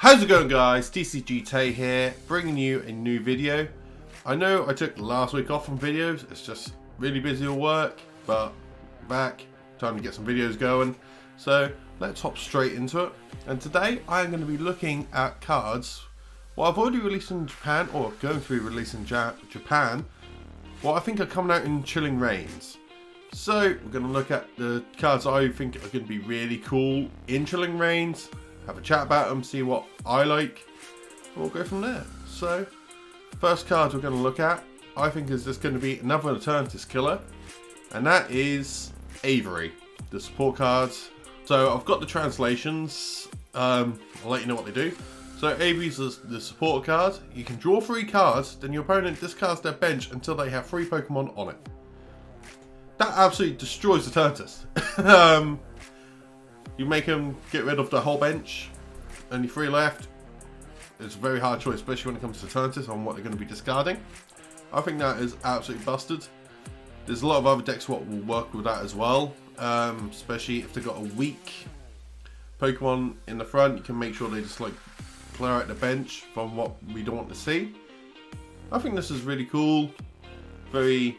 How's it going, guys? TCGT here, bringing you a new video. I know I took last week off from videos, it's just really busy with work, but back, time to get some videos going. So let's hop straight into it. And today I am going to be looking at cards. Well, I've already released in Japan, or going to be released in Japan, what I think are coming out in Chilling Reigns. So we're going to look at the cards I think are going to be really cool in Chilling Reigns, have a chat about them, see what I like, and we'll go from there. So, first card we're going to look at, I think is just going to be another Eternatus killer, and that is Avery, the support cards. So I've got the translations, I'll let you know what they do. So Avery's the support card, you can draw 3 cards, then your opponent discards their bench until they have 3 Pokemon on it. That absolutely destroys the Eternatus. You make them get rid of the whole bench, only 3 left. It's a very hard choice, especially when it comes to Eternatus on what they're going to be discarding. I think that is absolutely busted. There's a lot of other decks what will work with that as well, especially if they've got a weak Pokemon in the front. You can make sure they just like clear out the bench from what we don't want to see. I think this is really cool. Very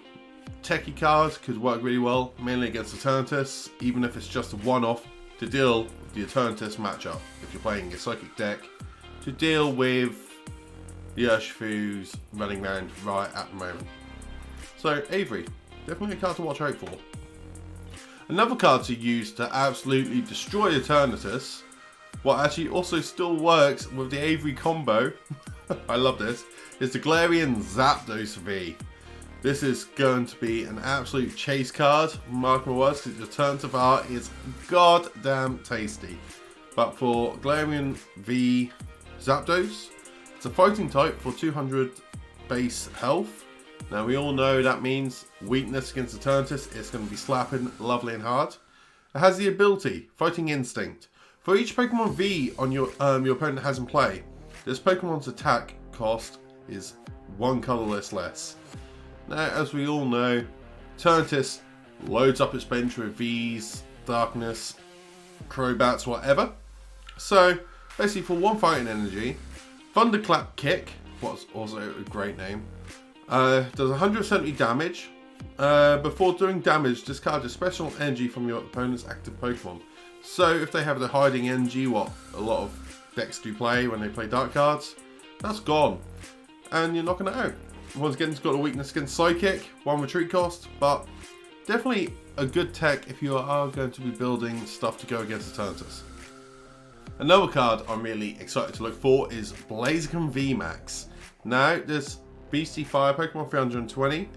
techie cards, could work really well, mainly against Eternatus, even if it's just a one-off to deal with the Eternatus matchup. If you're playing a Psychic deck, to deal with the Urshifus running around right at the moment. So Avery, definitely a card to watch out for. Another card to use to absolutely destroy Eternatus, what actually also still works with the Avery combo, I love this, is the Galarian Zapdos V. This is going to be an absolute chase card, mark my words, because the Eternatus art is goddamn tasty. But for Galarian V Zapdos, it's a fighting type for 200 base health. Now we all know that means weakness against Eternatus, it's going to be slapping lovely and hard. It has the ability, Fighting Instinct. For each Pokemon V on your opponent has in play, this Pokemon's attack cost is 1 colorless less. Now, as we all know, Eternatus loads up its bench with V's, Darkness, Crobats, whatever. So, basically for 1 fighting energy, Thunderclap Kick, what's also a great name, does 170 damage. Before doing damage, discard a special energy from your opponent's active Pokemon. So, if they have the hiding energy, what a lot of decks do play when they play dark cards, that's gone. And you're knocking it out. Once again, it's got a weakness against Psychic, 1 retreat cost, but definitely a good tech if you are going to be building stuff to go against Eternatus. Another card I'm really excited to look for is Blaziken VMax. Now, this beastie fire Pokemon 320,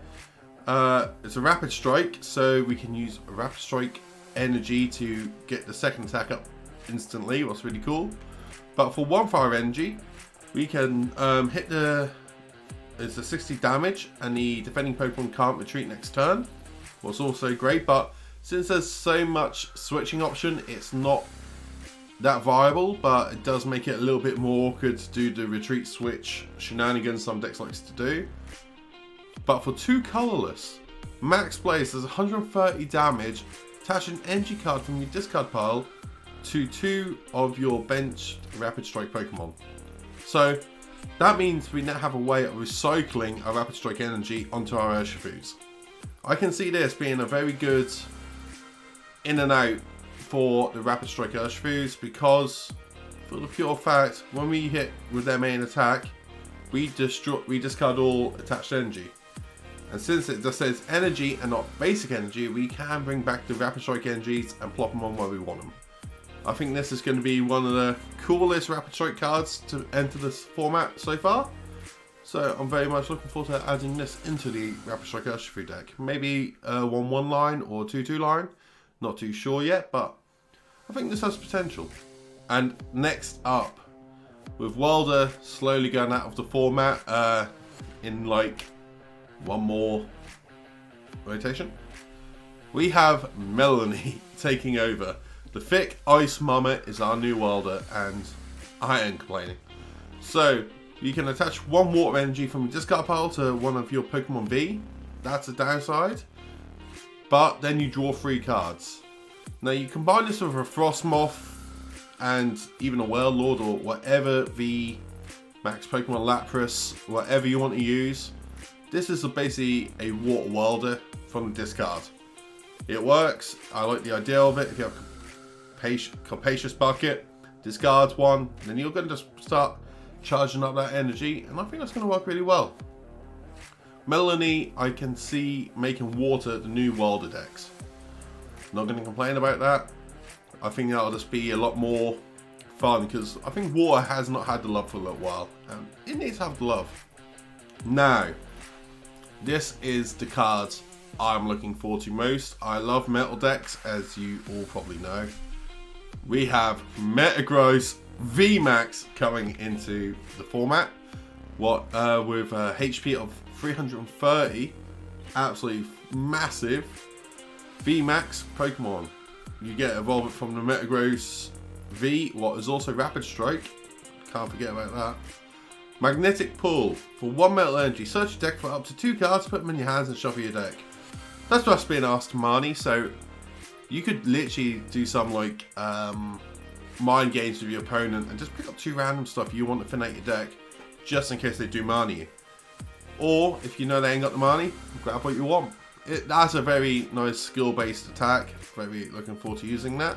it's a Rapid Strike, so we can use Rapid Strike energy to get the second attack up instantly, what's really cool. But for 1 fire energy, we can hit it's a 60 damage, and the defending Pokemon can't retreat next turn. What's also great, but since there's so much switching option, it's not that viable, but it does make it a little bit more awkward to do the retreat switch shenanigans some decks likes to do. But for 2 colorless, Max Blaze does 130 damage, attach an energy card from your discard pile to 2 of your benched Rapid Strike Pokemon. So that means we now have a way of recycling our Rapid Strike energy onto our Urshifus. I can see this being a very good in and out for the Rapid Strike Urshifus, because for the pure fact, when we hit with their main attack, we discard all attached energy. And since it just says energy and not basic energy, we can bring back the Rapid Strike energies and plop them on where we want them. I think this is going to be one of the coolest Rapid Strike cards to enter this format so far. So I'm very much looking forward to adding this into the Rapid Strike Urshifu deck. Maybe a 1-1 line or 2-2 line. Not too sure yet, but I think this has potential. And next up, with Wilder slowly going out of the format in like 1 more rotation, we have Melanie taking over. The thick Ice Mama is our new Wilder, and I ain't complaining. So, you can attach 1 water energy from your discard pile to one of your Pokemon V. That's a downside. But then you draw 3 cards. Now you combine this with a Frostmoth and even a Warlord or whatever VMax Pokemon, Lapras, whatever you want to use. This is basically a water welder from the discard. It works. I like the idea of it. If you have Capacious Bucket, discards one, then you're going to just start charging up that energy, and I think that's going to work really well. Melanie, I can see making water the new welder decks. Not going to complain about that. I think that'll just be a lot more fun, because I think water has not had the love for a little while, and it needs to have the love. Now, this is the cards I'm looking forward to most. I love metal decks, as you all probably know. We have Metagross VMax coming into the format. With HP of 330, absolutely massive VMax Pokemon. You get evolved from the Metagross V, what is also Rapid Strike. Can't forget about that. Magnetic Pull. For 1 metal energy, search your deck for up to 2 cards, put them in your hands and shuffle your deck. That's just being asked to Marnie, so you could literally do some like mind games with your opponent and just pick up 2 random stuff you want to finate your deck, just in case they do Marnie you. Or if you know they ain't got the Marnie, grab what you want. That's a very nice skill-based attack. Very looking forward to using that.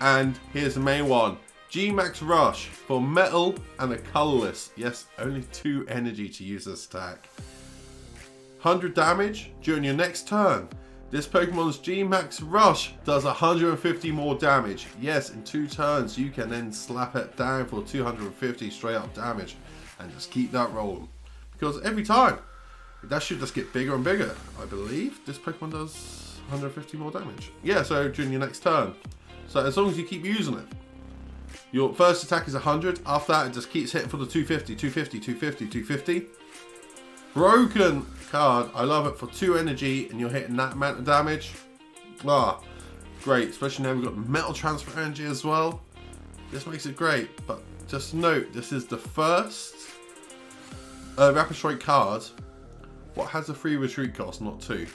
And here's the main one. G-Max Rush for metal and a colorless. Yes, only 2 energy to use this attack. 100 damage during your next turn. This Pokemon's G-Max Rush does 150 more damage. Yes, in 2 turns you can then slap it down for 250 straight up damage and just keep that rolling. Because every time, that should just get bigger and bigger. I believe this Pokemon does 150 more damage. Yeah, so during your next turn. So as long as you keep using it. Your first attack is 100. After that, it just keeps hitting for the 250, 250, 250, 250. Broken card. I love it for 2 energy and you're hitting that amount of damage. Ah, great. Especially now we've got metal transfer energy as well. This makes it great. But just note, this is the first Rapid Strike card what has a 3 retreat cost, not 2.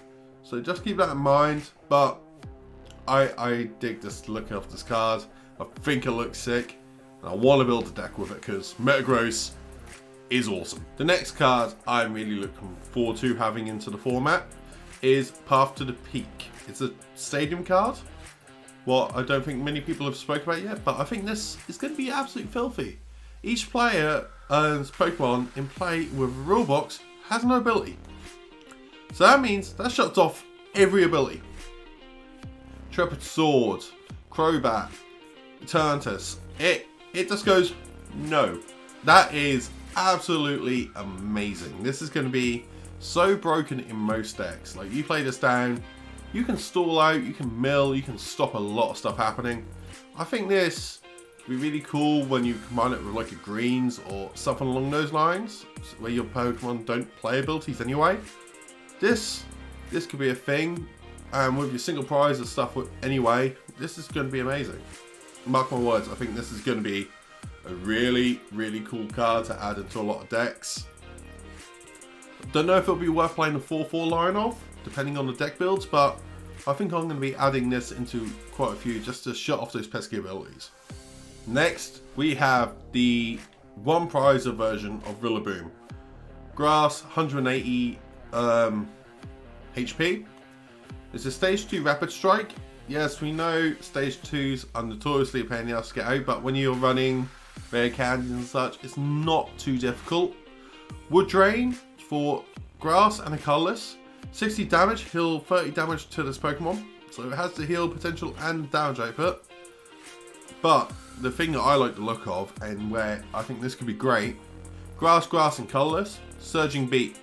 So just keep that in mind. But I dig this look of this card. I think it looks sick. And I want to build a deck with it because Metagross is awesome. The next card I'm really looking forward to having into the format is Path to the Peak. It's a stadium card. What I don't think many people have spoken about yet, but I think this is going to be absolutely filthy. Each player earns Pokemon in play with a rule box has no ability. So that means that shuts off every ability. Trepid Sword, Crobat, Eternatus. It just goes no. That is absolutely amazing. This is going to be so broken in most decks. Like, you play this down, you can stall out, you can mill, you can stop a lot of stuff happening. I think this could be really cool when you combine it with like a greens or something along those lines, where your Pokemon don't play abilities anyway. This could be a thing, and with your single prize and stuff anyway, this is going to be amazing. Mark my words, I think this is going to be a really, really cool card to add into a lot of decks. Don't know if it'll be worth playing the 4/4 line off, depending on the deck builds, but I think I'm going to be adding this into quite a few just to shut off those pesky abilities. Next, we have the 1 prizer version of Villaboom Grass, 180 HP. It's a stage 2 Rapid Strike. Yes, we know stage 2s are notoriously a pain in the ass to get out, but when you're running rare candies and such, it's not too difficult. Wood Drain for grass and a colorless. 60 damage, heal 30 damage to this Pokemon. So it has the heal potential and damage output. But the thing that I like the look of, and where I think this could be great, grass, and colorless. Surging Beat.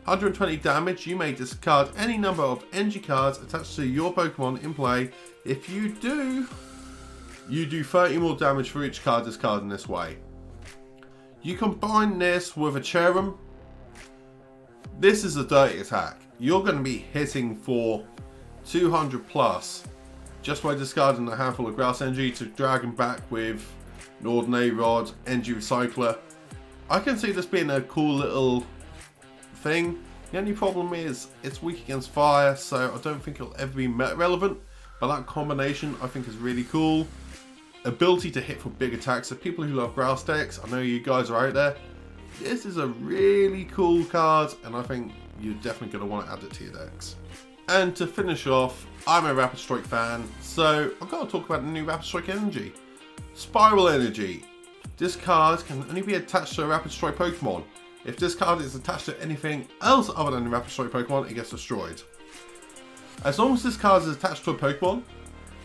120 damage, you may discard any number of energy cards attached to your Pokemon in play. If you do, you do 30 more damage for each card discarded in this way. You combine this with a Cherum. This is a dirty attack. You're going to be hitting for 200 plus just by discarding a handful of grass energy to drag them back with an ordinary rod, energy recycler. I can see this being a cool little thing. The only problem is it's weak against fire, so I don't think it'll ever be meta relevant, but that combination I think is really cool. ability to hit for big attacks. So people who love grass decks, I know you guys are out there. This is a really cool card, and I think you're definitely going to want to add it to your decks. And to finish off, I'm a Rapid Strike fan, so I've got to talk about the new Rapid Strike energy. Spiral Energy. This card can only be attached to a Rapid Strike Pokemon. If this card is attached to anything else other than a Rapid Strike Pokemon, it gets destroyed. As long as this card is attached to a Pokemon,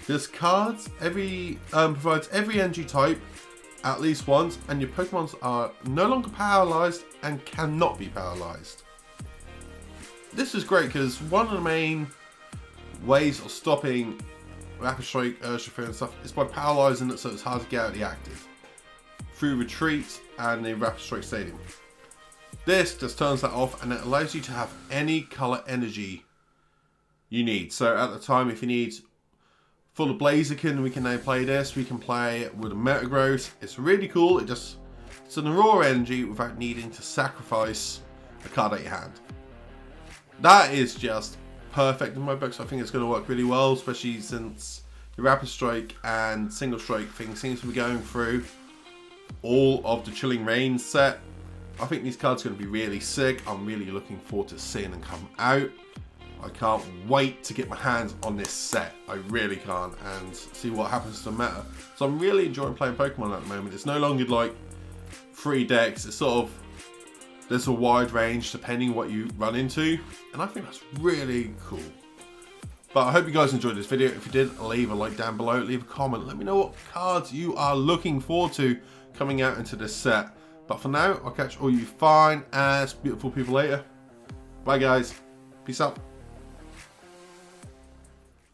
this card provides every energy type at least once, and your Pokemons are no longer paralyzed and cannot be paralyzed. This is great because one of the main ways of stopping Rapid Strike, Urshifu and stuff is by paralyzing it so it's hard to get out of the active through retreat and the Rapid Strike Stadium. This just turns that off, and it allows you to have any color energy you need. So at the time, if you need full of Blaziken, we can now play this. We can play it with a Metagross. It's really cool. It's an Aurora energy without needing to sacrifice a card out your hand. That is just perfect in my books. I think it's going to work really well, especially since the Rapid Strike and Single Strike thing seems to be going through all of the Chilling Reign set. I think these cards are going to be really sick. I'm really looking forward to seeing them come out. I can't wait to get my hands on this set. I really can't, and see what happens to the meta. So I'm really enjoying playing Pokemon at the moment. It's no longer like 3 decks. It's sort of, there's a wide range depending what you run into, and I think that's really cool. But I hope you guys enjoyed this video. If you did, leave a like down below, leave a comment, let me know what cards you are looking forward to coming out into this set. But for now, I'll catch all you fine ass beautiful people later. Bye guys, peace out.